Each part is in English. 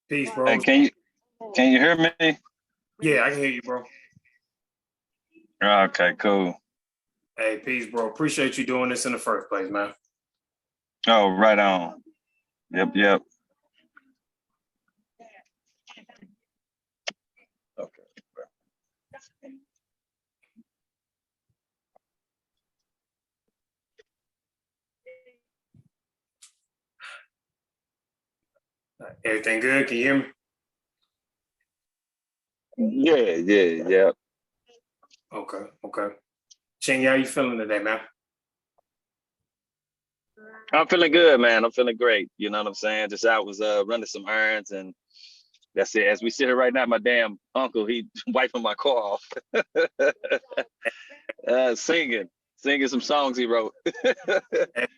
Peace, bro. Hey, can you hear me? Yeah, I can hear you, bro. Okay, cool. Hey, peace, bro. Appreciate you doing this in the first place, man. Oh, right on. Yep. Okay. Everything good? Can you hear me? Yeah. Okay. Chingy, how you feeling today, man? I'm feeling good, man. I'm feeling great. You know what I'm saying? Just out was running some errands, and that's it. As we sit here right now, my damn uncle, he wiping my car off. Singing some songs he wrote.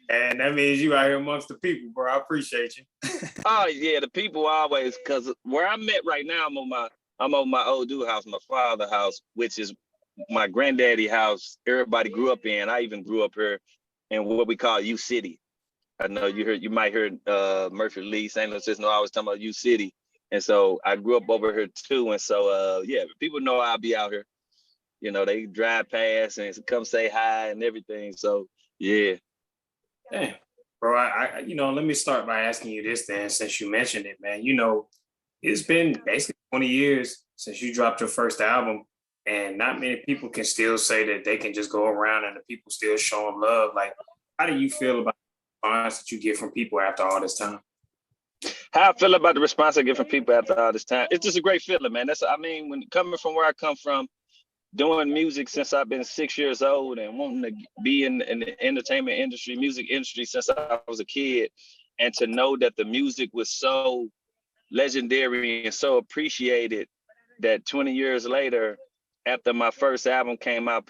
And that means you out here amongst the people, bro. I appreciate you. Oh yeah, the people always, because where I'm at right now, I'm on my old dude house, my father's house, which is my granddaddy house. Everybody grew up in. I even grew up here in what we call U City. I know you might hear Murphy Lee, St. Louis Citizen, always talking about U City. And so I grew up over here too. And so yeah, people know I'll be out here. You know, they drive past and come say hi and everything. So yeah. Damn. Bro, I let me start by asking you this then, since you mentioned it, man. It's been basically 20 years since you dropped your first album, and not many people can still say that they can just go around and the people still show them love. Like, how do you feel about the response that you get from people after all this time? How I feel about the response I get from people after all this time, it's just a great feeling, man. When coming from where I come from, doing music since I've been 6 years old and wanting to be in the entertainment industry, music industry since I was a kid, and to know that the music was so legendary and so appreciated that 20 years later, after my first album came out,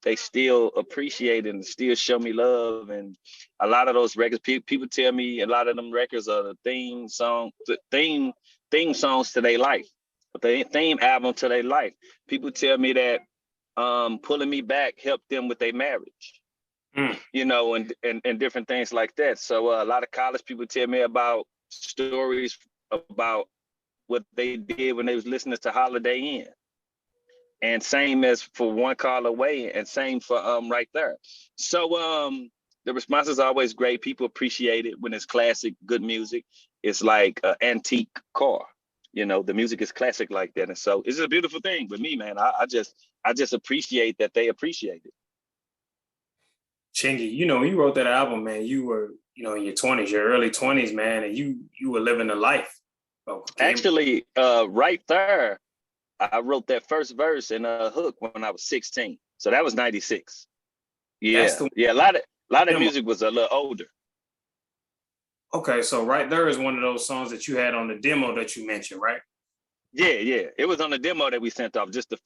they still appreciate it and still show me love. And a lot of those records, people tell me a lot of them records are the theme songs to their life, the theme album to their life. People tell me that Pulling Me Back helped them with their marriage, and different things like that. So a lot of college people tell me about stories about what they did when they was listening to Holiday Inn. And same as for One Call Away, and same for Right There. So the response is always great. People appreciate it when it's classic, good music. It's like an antique car. The music is classic like that. And so it's a beautiful thing with me, man. I just appreciate that they appreciate it. Chingy, you wrote that album, man. You were, in your 20s, your early 20s, man, and you were living a life. Actually, Right There, I wrote that first verse and a hook when I was 16. So that was 96. Yeah. A lot of music was a little older. Okay, so Right There is one of those songs that you had on the demo that you mentioned, right? Yeah. It was on the demo that we sent off, just the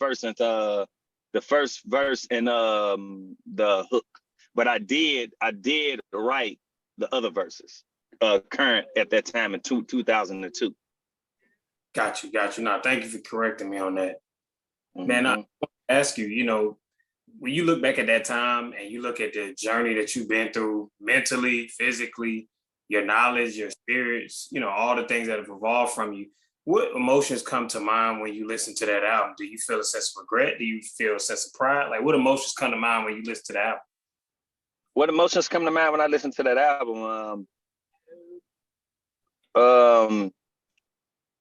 first verse and the hook. But I did write the other verses, current at that time in 2002. Got you. No, thank you for correcting me on that. Mm-hmm. Man, I want to ask you, when you look back at that time and you look at the journey that you've been through mentally, physically, your knowledge, your spirits, all the things that have evolved from you, what emotions come to mind when you listen to that album? Do you feel a sense of regret? Do you feel a sense of pride? Like, what emotions come to mind when you listen to the album? What emotions come to mind when I listen to that album?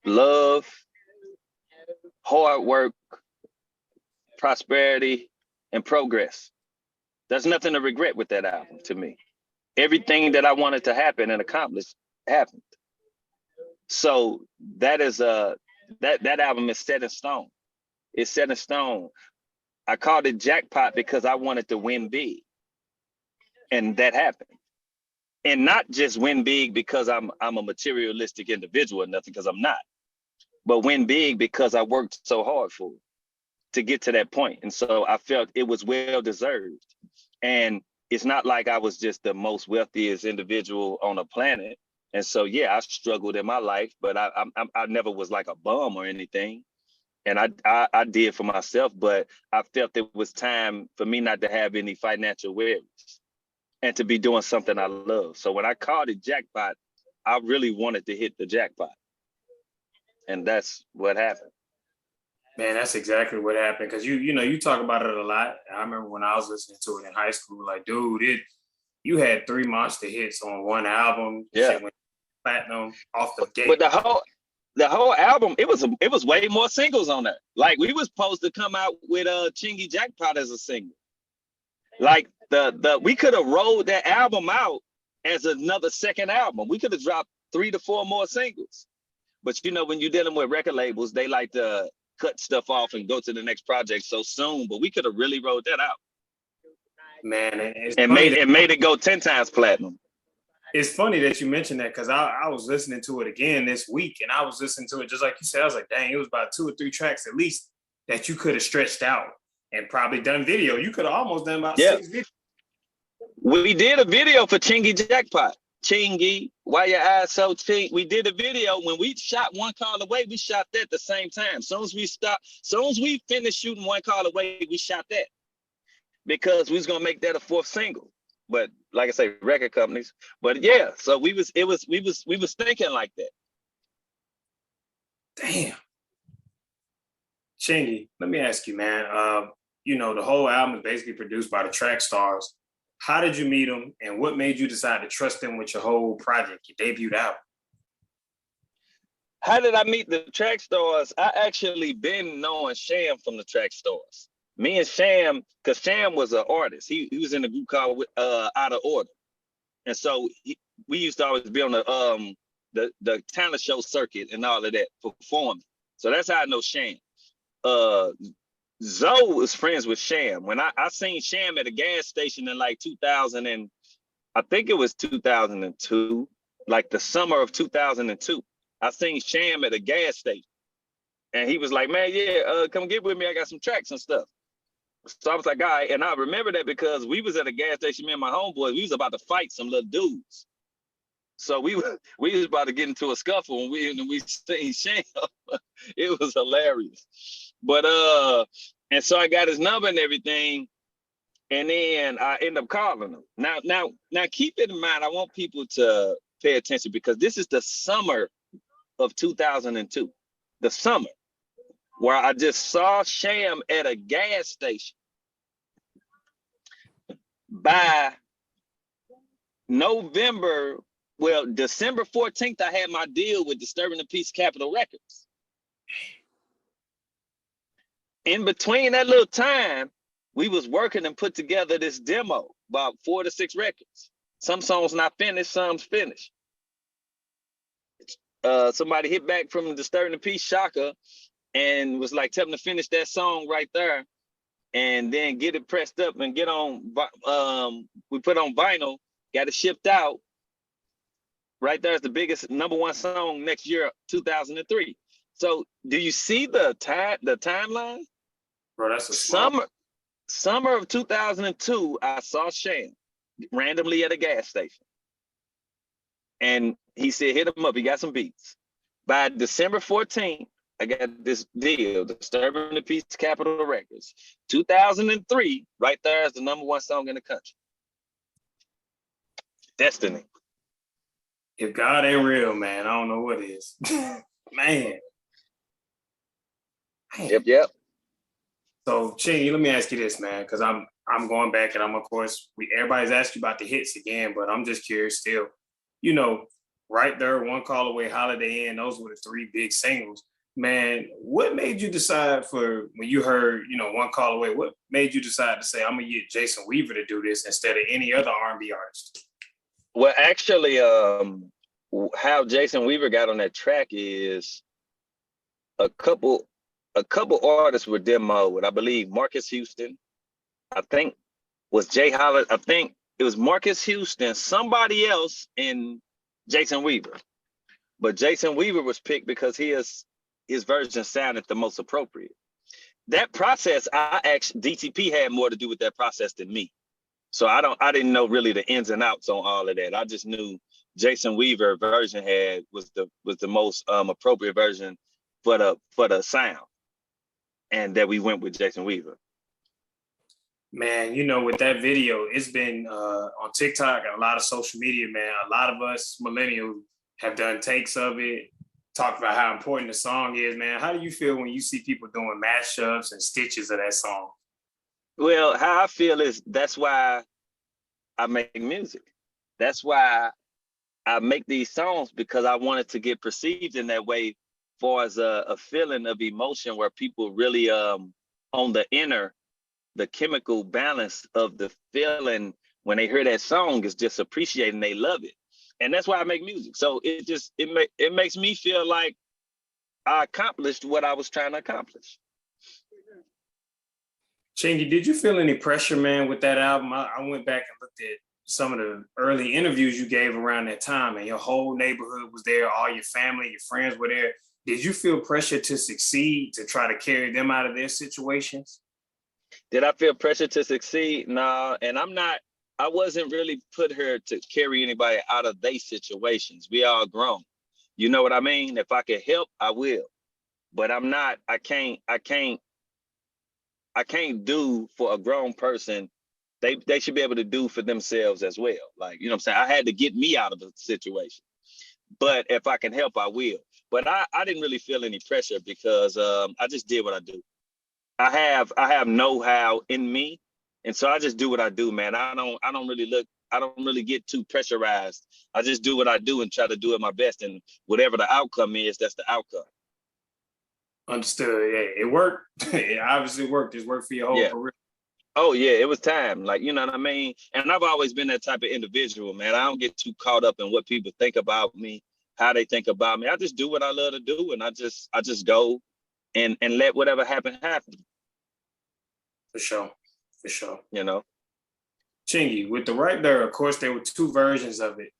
Love, hard work, prosperity, and progress. There's nothing to regret with that album to me. Everything that I wanted to happen and accomplish happened. So that is that album is set in stone. It's set in stone. I called it Jackpot because I wanted to win big. And that happened. And not just win big because I'm a materialistic individual or nothing, because I'm not. But win big because I worked so hard for it to get to that point. And so I felt it was well deserved. And it's not like I was just the most wealthiest individual on the planet. And so, yeah, I struggled in my life, but I never was like a bum or anything. And I did for myself, but I felt it was time for me not to have any financial worries. and to be doing something I love. So when I called it Jackpot, I really wanted to hit the jackpot. And that's what happened. Man, that's exactly what happened. Cause you talk about it a lot. I remember when I was listening to it in high school, like, dude, you had 3 monster hits on one album. Yeah. Shit went platinum off the But gate. the whole album, it was way more singles on there. Like we was supposed to come out with Chingy Jackpot as a single. Like we could have rolled that album out as another second album. We could have dropped 3 to 4 more singles. But when you're dealing with record labels, they like to cut stuff off and go to the next project so soon. But we could have really rolled that out. Man, it's and funny made it go 10 times platinum. It's funny that you mentioned that because I was listening to it again this week, and I was listening to it just like you said. I was like, dang, it was about 2 or 3 tracks at least that you could have stretched out and probably done video. You could have almost done about 6 videos. We did a video for Chingy Jackpot. Chingy, why your eyes so ching? We did a video when we shot One Call Away. We shot that at the same time. Soon as we finished shooting One Call Away, we shot that because we was gonna make that a 4th single. But like I say, record companies. But yeah, so we was thinking like that. Damn. Chingy, let me ask you, man. The whole album is basically produced by the Track Stars. How did you meet them, and what made you decide to trust them with your whole project, your debut album? How did I meet the Track Stars? I actually been knowing Sham from the Track Stars. Me and Sham, because Sham was an artist. He was in a group called Out of Order. And so we used to always be on the talent show circuit and all of that, performing. So that's how I know Sham. Zoe was friends with Sham. When I seen Sham at a gas station in like 2000, and I think it was 2002, like the summer of 2002. I seen Sham at a gas station. And he was like, man, yeah, come get with me. I got some tracks and stuff. So I was like, all right. And I remember that because we was at a gas station, me and my homeboys, we was about to fight some little dudes. So we was about to get into a scuffle when we seen Sham. It was hilarious. But and so I got his number and everything. And then I end up calling him. Now keep it in mind, I want people to pay attention because this is the summer of 2002. The summer where I just saw Sham at a gas station. By December 14th, I had my deal with Disturbing the Peace Capitol Records. In between that little time, we was working and put together this demo, about 4 to 6 records. Some songs not finished, some's finished. Somebody hit back from Disturbing the Peace, Shaka, and was like, tell them to finish that song right there and then get it pressed up and get on, we put on vinyl, got it shipped out. Right there is the biggest #1 song next year, 2003. So do you see the timeline? Bro, that's a summer of 2002, I saw Sham randomly at a gas station. And he said, hit him up, he got some beats. By December 14th, I got this deal, Disturbing the Peace Capitol Records. 2003, right there is the #1 song in the country. Destiny. If God ain't real, man, I don't know what is. Man. Yep. So, Chingy, let me ask you this, man, because I'm going back and of course, everybody's asked you about the hits again, but I'm just curious still. Right there, One Call Away, Holiday Inn, those were the 3 big singles. Man, what made you decide when you heard, One Call Away, what made you decide to say, I'm going to get Jason Weaver to do this instead of any other R&B artist? Well, actually, how Jason Weaver got on that track is a couple artists were demoed. I believe Marcus Houston, I think was Jay Holler. I think it was Marcus Houston, somebody else, and Jason Weaver. But Jason Weaver was picked because his version sounded the most appropriate. That process, DTP had more to do with that process than me. So I didn't know really the ins and outs on all of that. I just knew Jason Weaver version was the most appropriate version for the sound, and that we went with Jason Weaver. Man, with that video, it's been on TikTok and a lot of social media, man. A lot of us millennials have done takes of it, talked about how important the song is, man. How do you feel when you see people doing mashups and stitches of that song? Well, how I feel is that's why I make music. That's why I make these songs, because I wanted to get perceived in that way, for as a feeling of emotion where people really on the inner, the chemical balance of the feeling when they hear that song is just appreciating, they love it. And that's why I make music. So it makes me feel like I accomplished what I was trying to accomplish. Chingy, did you feel any pressure, man, with that album? I went back and looked at some of the early interviews you gave around that time, and your whole neighborhood was there, all your family, your friends were there. Did you feel pressure to succeed, to try to carry them out of their situations? Did I feel pressure to succeed? No, and I wasn't really put here to carry anybody out of their situations. We all grown. You know what I mean? If I can help, I will. But I can't do for a grown person. They should be able to do for themselves as well. Like, you know what I'm saying? I had to get me out of the situation. But if I can help, I will. But I didn't really feel any pressure, because I just did what I do. I have know-how in me, and so I just do what I do, man. I don't really get too pressurized. I just do what I do and try to do it my best, and whatever the outcome is, that's the outcome. Understood. Yeah, it worked. It obviously worked. It's worked for your whole Yeah. career. Oh yeah, it was time. Like, you know what I mean? And I've always been that type of individual, man. I don't get too caught up in what people think about me, how they think about me. I just do what I love to do, and I just go and let whatever happen. For sure. For sure. You know. Chingy, with the right there, of course, there were two versions of it.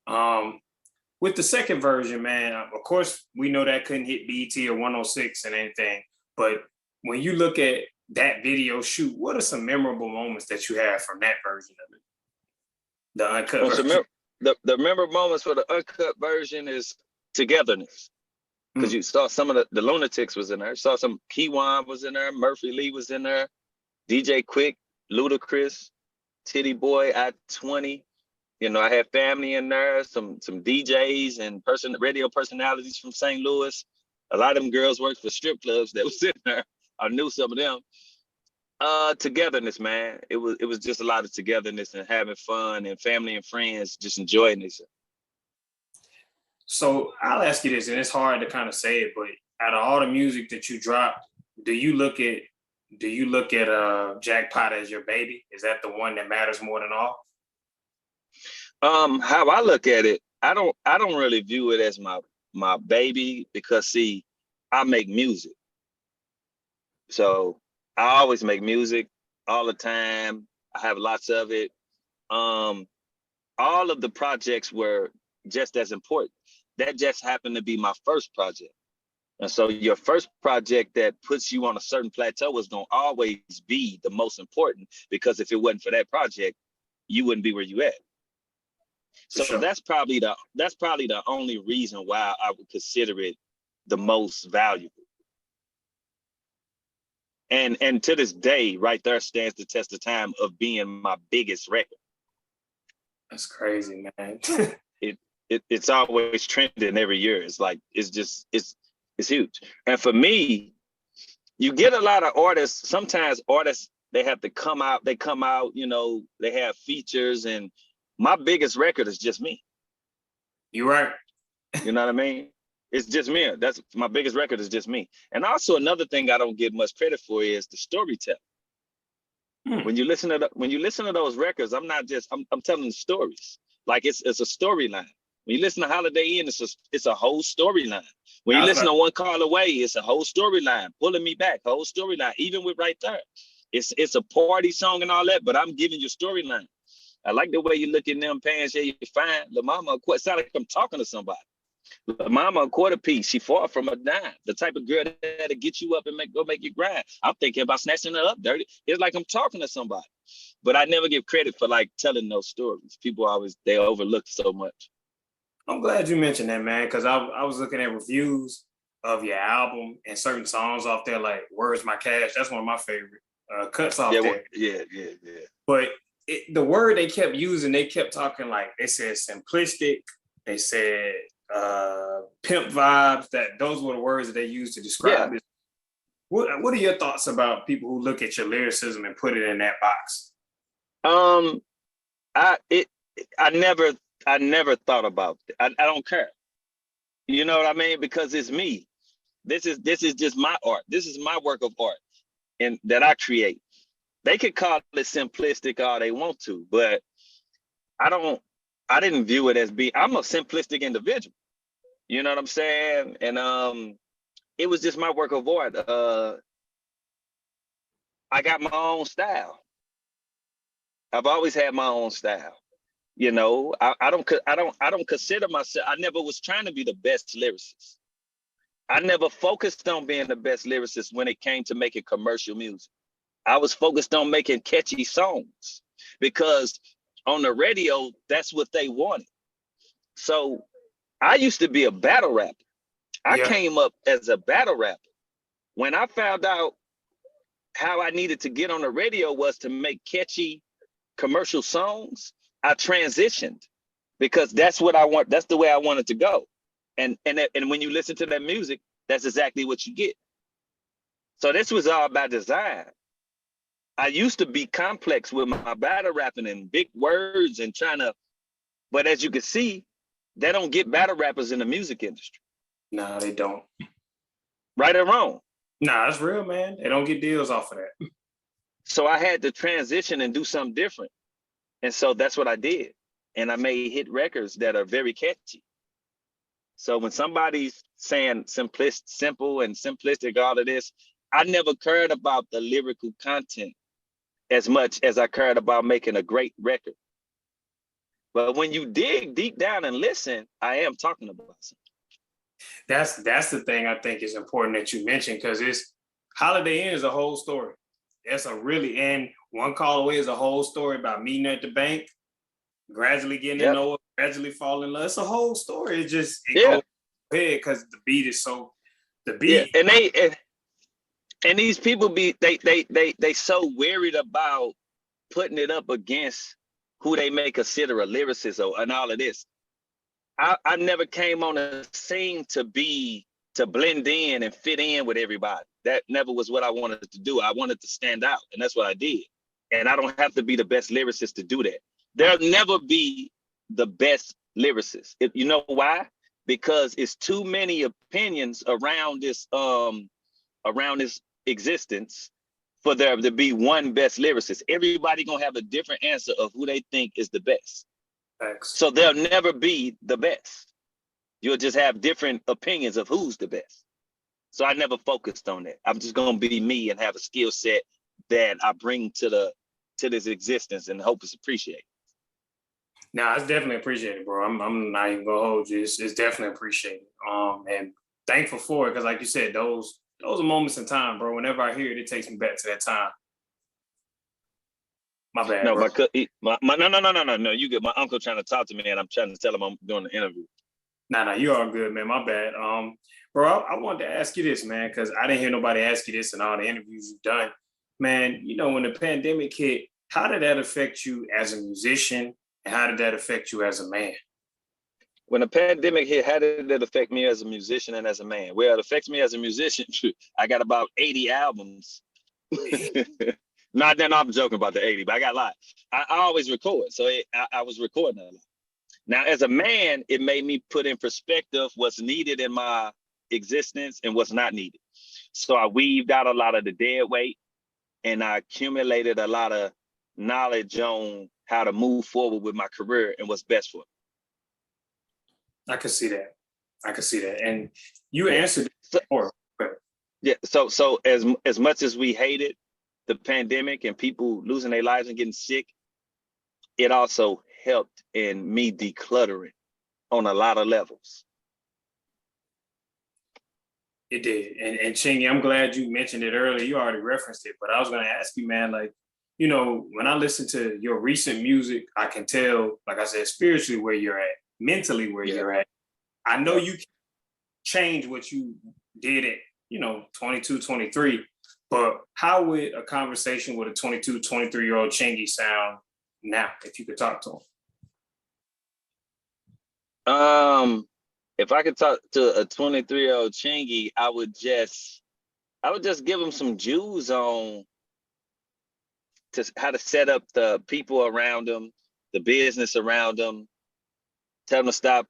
With the second version, man, of course, we know that couldn't hit BET or 106 and anything. But when you look at that video shoot, what are some memorable moments that you have from that version of it? The uncut Well, so version. the memorable moments for the uncut version is togetherness. Because you saw some of the Lunatics was in there. Saw some Keywan was in there. Murphy Lee was in there. DJ Quick, Ludacris, Titty Boy, I-20. You know, I had family in there, some DJs and radio personalities from St. Louis. A lot of them girls worked for strip clubs that was in there. I knew some of them. Togetherness, man. It was just a lot of togetherness and having fun, and family and friends just enjoying this. So I'll ask you this, and it's hard to kind of say it, but out of all the music that you dropped, do you look at Jackpot as your baby? Is that the one that matters more than all? How I look at it, I don't really view it as my baby, because see, I make music. So I always make music all the time. I have lots of it. All of the projects were just as important. That just happened to be my first project. And so your first project that puts you on a certain plateau is going to always be the most important, because if it wasn't for that project, you wouldn't be where you at. So Sure. that's probably the only reason why I would consider it the most valuable. And to this day, right there stands the test of time of being my biggest record. That's crazy, man. It's always trending every year. It's like it's huge. And for me, you get a lot of artists. Sometimes artists, they have to come out. They come out, you know, they have features, and my biggest record is just me. You're right. You know what I mean? It's just me. That's my biggest record is just me. And also another thing I don't get much credit for is the storytelling. When you listen to those records, I'm telling stories. Like it's a storyline. When you listen to Holiday Inn, it's a whole storyline. When you listen to One Call Away, it's a whole storyline. Pulling Me Back, whole storyline. Even with Right There, it's a party song and all that, but I'm giving you storyline. I like the way you look in them pants. Yeah, you're fine. La Mama, it sound like I'm talking to somebody. La Mama, a quarter piece. She far from a dime. The type of girl that'll get you up and make you grind. I'm thinking about snatching her up dirty. It's like I'm talking to somebody. But I never give credit for like telling those stories. People they overlook so much. I'm glad you mentioned that, man, because I was looking at reviews of your album and certain songs off there, like "Where's My Cash." That's one of my favorite. cuts off Yeah, there. yeah. But the word they kept using, they kept talking like they said simplistic. They said pimp vibes. That those were the words that they used to describe it. What are your thoughts about people who look at your lyricism and put it in that box? I never thought about it. I don't care. You know what I mean? Because it's me. This is just my art. This is my work of art and that I create. They could call it simplistic all they want to, but I didn't view it as being, I'm a simplistic individual. You know what I'm saying? And it was just my work of art. I got my own style. I've always had my own style. You know, I don't consider myself, I never was trying to be the best lyricist. I never focused on being the best lyricist when it came to making commercial music. I was focused on making catchy songs because on the radio, that's what they wanted. So I used to be a battle rapper. I Yeah. came up as a battle rapper. When I found out how I needed to get on the radio was to make catchy commercial songs, I transitioned because that's what I want. That's the way I wanted to go. And when you listen to that music, that's exactly what you get. So this was all by design. I used to be complex with my battle rapping and big words and but as you can see, they don't get battle rappers in the music industry. Nah, they don't. Right or wrong? Nah, that's real, man. They don't get deals off of that. So I had to transition and do something different. And so that's what I did. And I made hit records that are very catchy. So when somebody's saying simple and simplistic, all of this, I never cared about the lyrical content as much as I cared about making a great record. But when you dig deep down and listen, I am talking about something. That's the thing I think is important that you mentioned because it's Holiday Inn is a whole story. That's a really and One Call Away is a whole story about meeting at the bank, gradually getting to know it, gradually falling in love. It's a whole story. It just goes ahead because the beat is so the beat. Yeah, and these people they so worried about putting it up against who they may consider a lyricist and all of this. I never came on the scene to blend in and fit in with everybody. That never was what I wanted to do. I wanted to stand out, and that's what I did. And I don't have to be the best lyricist to do that. There'll never be the best lyricist. You know why? Because it's too many opinions around this existence for there to be one best lyricist. Everybody gonna have a different answer of who they think is the best. Thanks. So there'll never be the best. You'll just have different opinions of who's the best. So I never focused on that. I'm just gonna be me and have a skill set that I bring to this existence and hope it's appreciated. Nah, it's definitely appreciated, bro. I'm not even gonna hold you. It's definitely appreciated. And thankful for it because, like you said, those are moments in time, bro. Whenever I hear it, it takes me back to that time. My bad, no, bro. No. You get my uncle trying to talk to me, and I'm trying to tell him I'm doing the interview. Nah, you're all good, man. My bad. Bro, I wanted to ask you this, man, because I didn't hear nobody ask you this in all the interviews you've done. Man, you know, when the pandemic hit, how did that affect you as a musician, and how did that affect you as a man? When the pandemic hit, how did it affect me as a musician and as a man? Well, it affects me as a musician. I got about 80 albums. No, I'm joking about the 80, but I got a lot. I always record, so I was recording a lot. Now, as a man, it made me put in perspective what's needed in my existence and what's not needed. So I weaved out a lot of the dead weight, and I accumulated a lot of knowledge on how to move forward with my career and what's best for me. I could see that. And you answered it before. Yeah. So as much as we hated the pandemic and people losing their lives and getting sick, it also helped in me decluttering on a lot of levels. It did. And Chingy, I'm glad you mentioned it earlier. You already referenced it, but I was going to ask you, man, like, you know, when I listen to your recent music, I can tell, like I said, spiritually where you're at, mentally where you're at. I know you can change what you did at, 22, 23, But how would a conversation with a 22, 23-year-old Chingy sound now, if you could talk to him? If I could talk to a 23-year-old Chingy, I would just give him some Jews on how to set up the people around him, the business around him. Tell them to stop,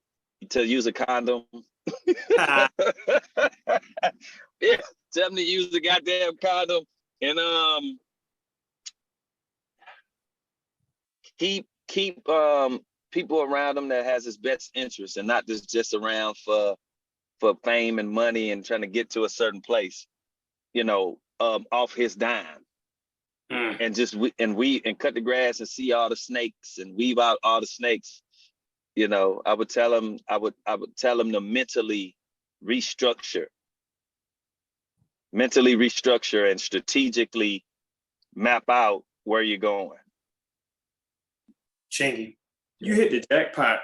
to use a condom. Yeah, tell them to use the goddamn condom, and keep people around him that has his best interest, and not just around for fame and money and trying to get to a certain place, off his dime. And just and cut the grass and see all the snakes and weave out all the snakes. I would tell him to mentally restructure and strategically map out where you're going. Chingy, you hit the jackpot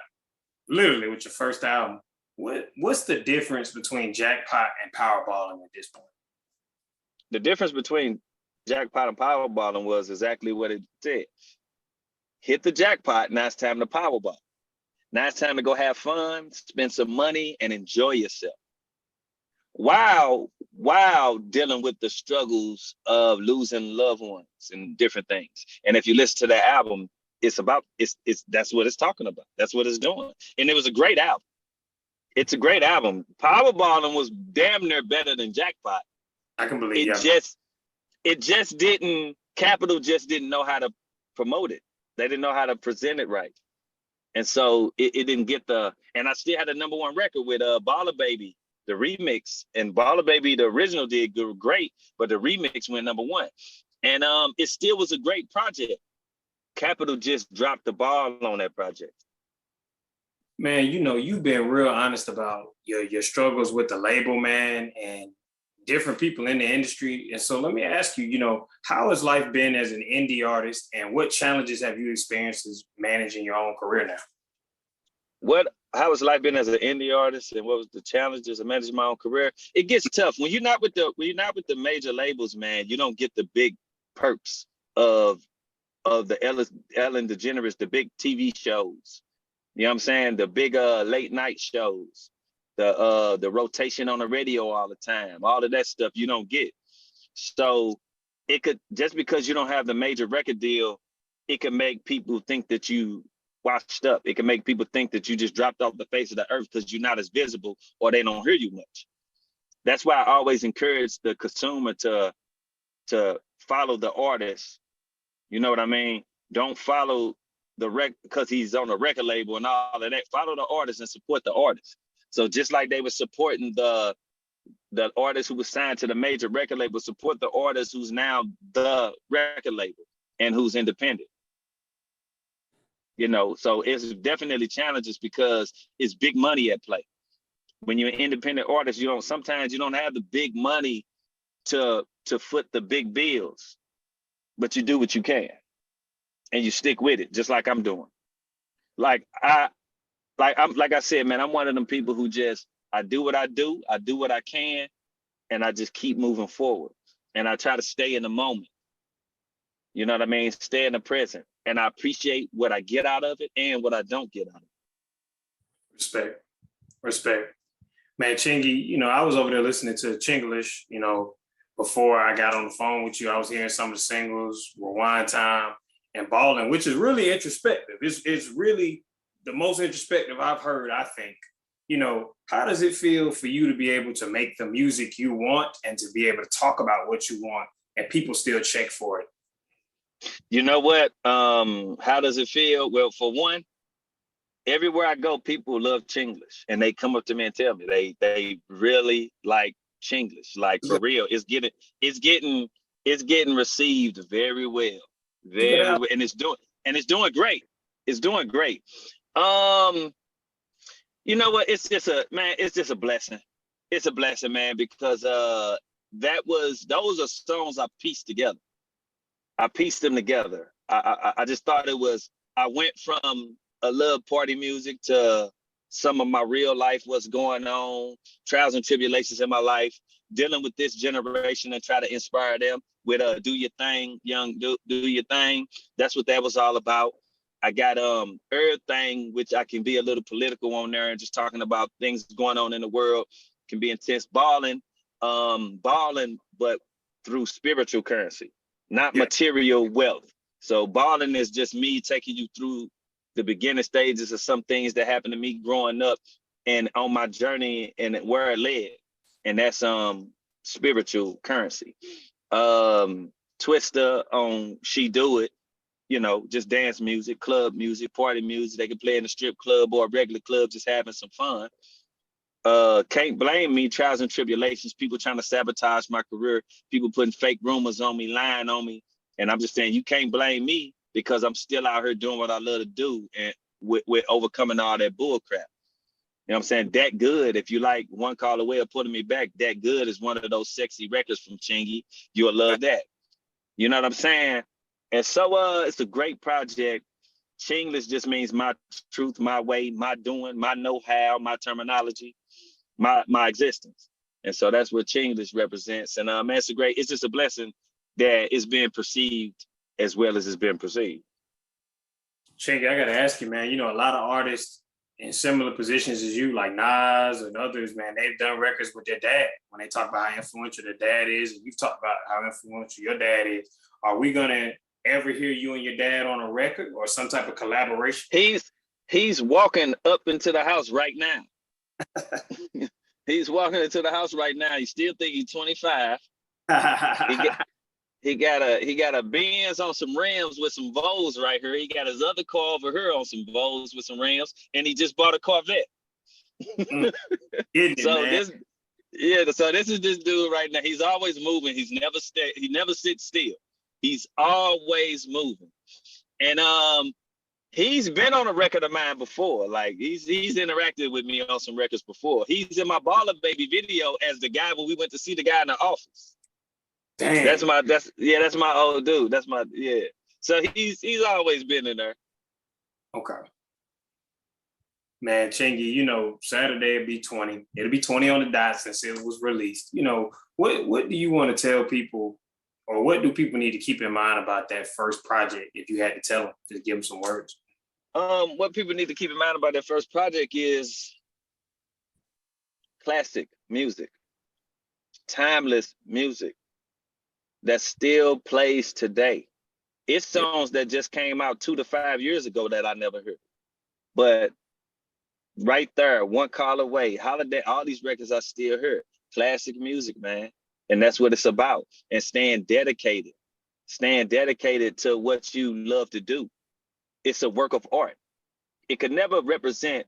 literally with your first album. What's the difference between Jackpot and Powerballing at this point? The difference between Jackpot and Powerballing was exactly what it said. Hit the jackpot, now it's time to Powerball. Now it's time to go have fun, spend some money, and enjoy yourself. While dealing with the struggles of losing loved ones and different things. And if you listen to that album, that's what it's talking about. That's what it's doing. And it was a great album. It's a great album. Powerballing was damn near better than Jackpot. I can believe Capitol just didn't know how to promote it. They didn't know how to present it right. And so it didn't get and I still had a #1 record with Baller Baby, the remix, and Baller Baby, the original did great, but the remix went #1. And it still was a great project. Capitol just dropped the ball on that project. Man, you've been real honest about your struggles with the label, man, and different people in the industry. And so let me ask you, how has life been as an indie artist, and what challenges have you experienced as managing your own career now? How has life been as an indie artist, and what was the challenges of managing my own career? It gets tough when you're not with the major labels, man. You don't get the big perks of the Ellen DeGeneres, the big TV shows. You know what I'm saying? The big late night shows, the rotation on the radio all the time, all of that stuff you don't get. So it could, just because you don't have the major record deal, it can make people think that you washed up. It can make people think that you just dropped off the face of the earth because you're not as visible, or they don't hear you much. That's why I always encourage the consumer to follow the artist. You know what I mean? Don't follow because he's on a record label and all of that. Follow the artist and support the artist. So just like they were supporting the artist who was signed to the major record label, support the artist who's now the record label and who's independent. So it's definitely challenges because it's big money at play. When you're an independent artist, sometimes you don't have the big money to foot the big bills, but you do what you can. And you stick with it, just like I'm doing. Like I said, man, I'm one of them people who I do what I do what I can, and I just keep moving forward. And I try to stay in the moment. You know what I mean? Stay in the present. And I appreciate what I get out of it and what I don't get out of it. Respect. Man, Chingy, I was over there listening to Chinglish, before I got on the phone with you. I was hearing some of the singles, Rewind Time and Ballin', which is really introspective. It's really the most introspective I've heard, I think. How does it feel for you to be able to make the music you want and to be able to talk about what you want and people still check for it? You know what? How does it feel? Well, for one, everywhere I go, people love Chinglish, and they come up to me and tell me they really like Chinglish. Like, for real, it's getting received very well, and it's doing great. It's doing great. You know what? It's just a blessing. It's a blessing, man, because those are songs I pieced together. I pieced them together. I just thought I went from a little party music to some of my real life, what's going on, trials and tribulations in my life, dealing with this generation and try to inspire them with do your thing, young, do your thing. That's what that was all about. I got everything, which I can be a little political on there and just talking about things going on in the world. Can be intense balling, but through spiritual currency, not material wealth. So balling is just me taking you through the beginning stages of some things that happened to me growing up and on my journey and where it led. And that's spiritual currency. Twister on She Do It, you know, just dance music, club music, party music. They can play in a strip club or a regular club, just having some fun. Can't Blame Me, trials and tribulations, people trying to sabotage my career, people putting fake rumors on me, lying on me. And I'm just saying, you can't blame me because I'm still out here doing what I love to do and with overcoming all that bull crap. You know what I'm saying? That Good, if you like One Call Away or Putting Me Back, That Good is one of those sexy records from Chingy. You'll love that. You know what I'm saying? And so it's a great project. Chinglish just means my truth, my way, my doing, my know-how, my terminology, my existence. And so that's what Chinglish represents. And man, it's just a blessing that it's being perceived as well as it's been perceived. Chingy, I gotta ask you, man, you know, a lot of artists in similar positions as you, like Nas and others, man, they've done records with their dad when they talk about how influential their dad is, and you've talked about how influential your dad is. Are we gonna ever hear you and your dad on a record or some type of collaboration? He's walking up into the house right now. He's walking into the house right now. He still think he's 25. He got a Benz on some rims with some Vols right here. He got his other car over here on some Vols with some rims, and he just bought a Corvette. So this is this dude right now. He's always moving. He never sits still. He's always moving. And he's been on a record of mine before. Like he's interacted with me on some records before. He's in my Baller Baby video as the guy when we went to see the guy in the office. Damn. That's my old dude. So he's always been in there. Okay. Man, Chingy, you know, Saturday it'll be 20. It'll be 20 on the dot since it was released. You know, what do you want to tell people, or what do people need to keep in mind about that first project if you had to tell them? Just give them some words. What people need to keep in mind about that first project is classic music, timeless music that still plays today. It's songs that just came out 2 to 5 years ago that I never heard. But right there, One Call Away, Holiday, all these records I still hear. Classic music, man. And that's what it's about. And staying dedicated to what you love to do. It's a work of art. It could never represent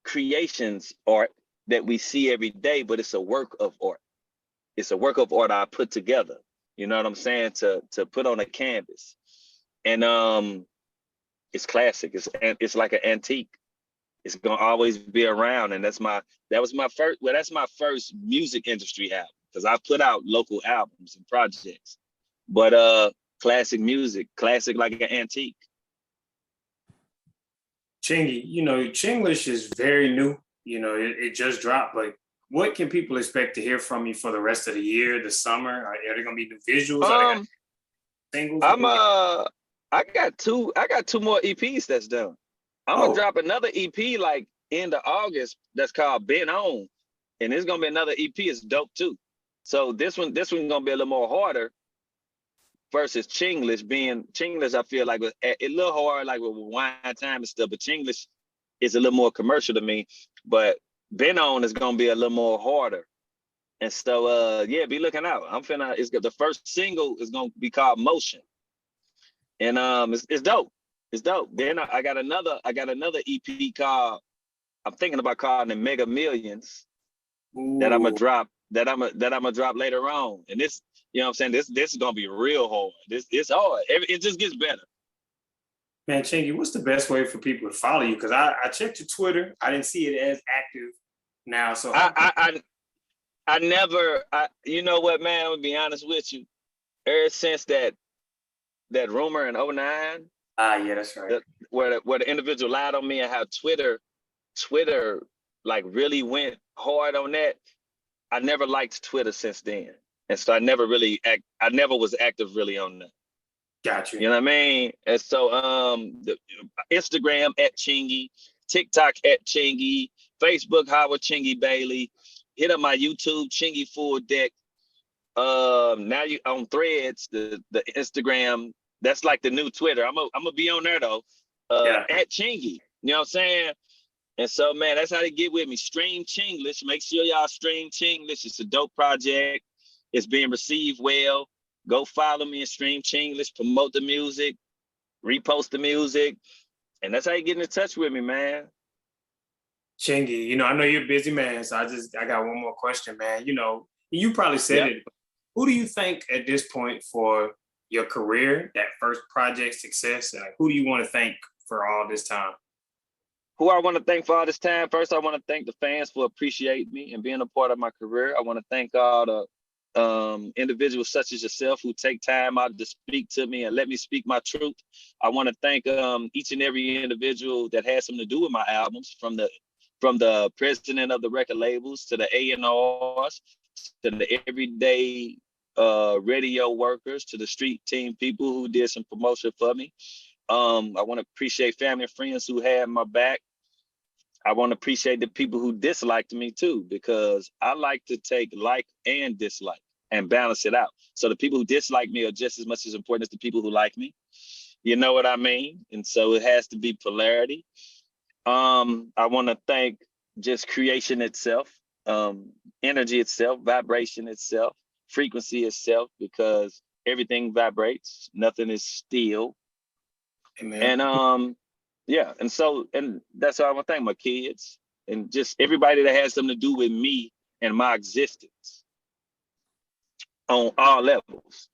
creations art that we see every day, but it's a work of art. It's a work of art I put together. You know what I'm saying? To put on a canvas. And it's classic. It's like an antique. It's gonna always be around. And that's my first music industry album, because I put out local albums and projects. But classic music, classic like an antique. Chingy, you know, Chinglish is very new. You know, it just dropped, but what can people expect to hear from you for the rest of the year, the summer? Are there gonna be new visuals? Are there singles? I got two more EPs that's done. I'm gonna drop another EP like end of August that's called Been On. And there's gonna be another EP. It's dope too. So this one gonna be a little more harder versus Chinglish. I feel like a little hard, like with Wine Time and stuff, but Chinglish is a little more commercial to me. But Been On is gonna be a little more harder. And so be looking out. The first single is gonna be called Motion. And it's dope. It's dope. Then I got another EP called, I'm thinking about calling it Mega Millions. Ooh. that I'm gonna drop later on. And this, you know what I'm saying, this is gonna be real hard. It's hard. It just gets better. Man, Chingy, what's the best way for people to follow you? Because I checked your Twitter. I didn't see it as active now. So I never, you know what, man, I'm gonna be honest with you. Ever since that rumor in 2009. Yeah, that's right. Where the individual lied on me, and how Twitter like really went hard on that. I never liked Twitter since then. And so I never was active really on that. Got you. You know what I mean? And so the Instagram at Chingy, TikTok at Chingy, Facebook Howard Chingy Bailey. Hit up my YouTube Chingy Full Deck. Now you on Threads, the Instagram. That's like the new Twitter. I'm gonna be on there though. Yeah. At Chingy. You know what I'm saying? And so, man, that's how they get with me. Stream Chinglish. Make sure y'all stream Chinglish. It's a dope project. It's being received well. Go follow me and stream Chinglish. Promote the music. Repost the music. And that's how you get in touch with me, man. Chingy, I know you're a busy man, so I got one more question, man. You probably said it. Who do you think at this point for your career, that first project success, who do you want to thank for all this time? Who I want to thank for all this time? First, I want to thank the fans for appreciating me and being a part of my career. I want to thank all the individuals such as yourself who take time out to speak to me and let me speak my truth. I want to thank each and every individual that has something to do with my albums, from the president of the record labels to the A&Rs to the everyday radio workers to the street team people who did some promotion for me. I want to appreciate family and friends who had my back. I want to appreciate the people who disliked me too, because I like to take like and dislike and balance it out. So the people who dislike me are just as much as important as the people who like me. You know what I mean? And so it has to be polarity. I want to thank just creation itself, energy itself, vibration itself, frequency itself, because everything vibrates, nothing is still. Amen. And and that's how I want to thank my kids and just everybody that has something to do with me and my existence on all levels.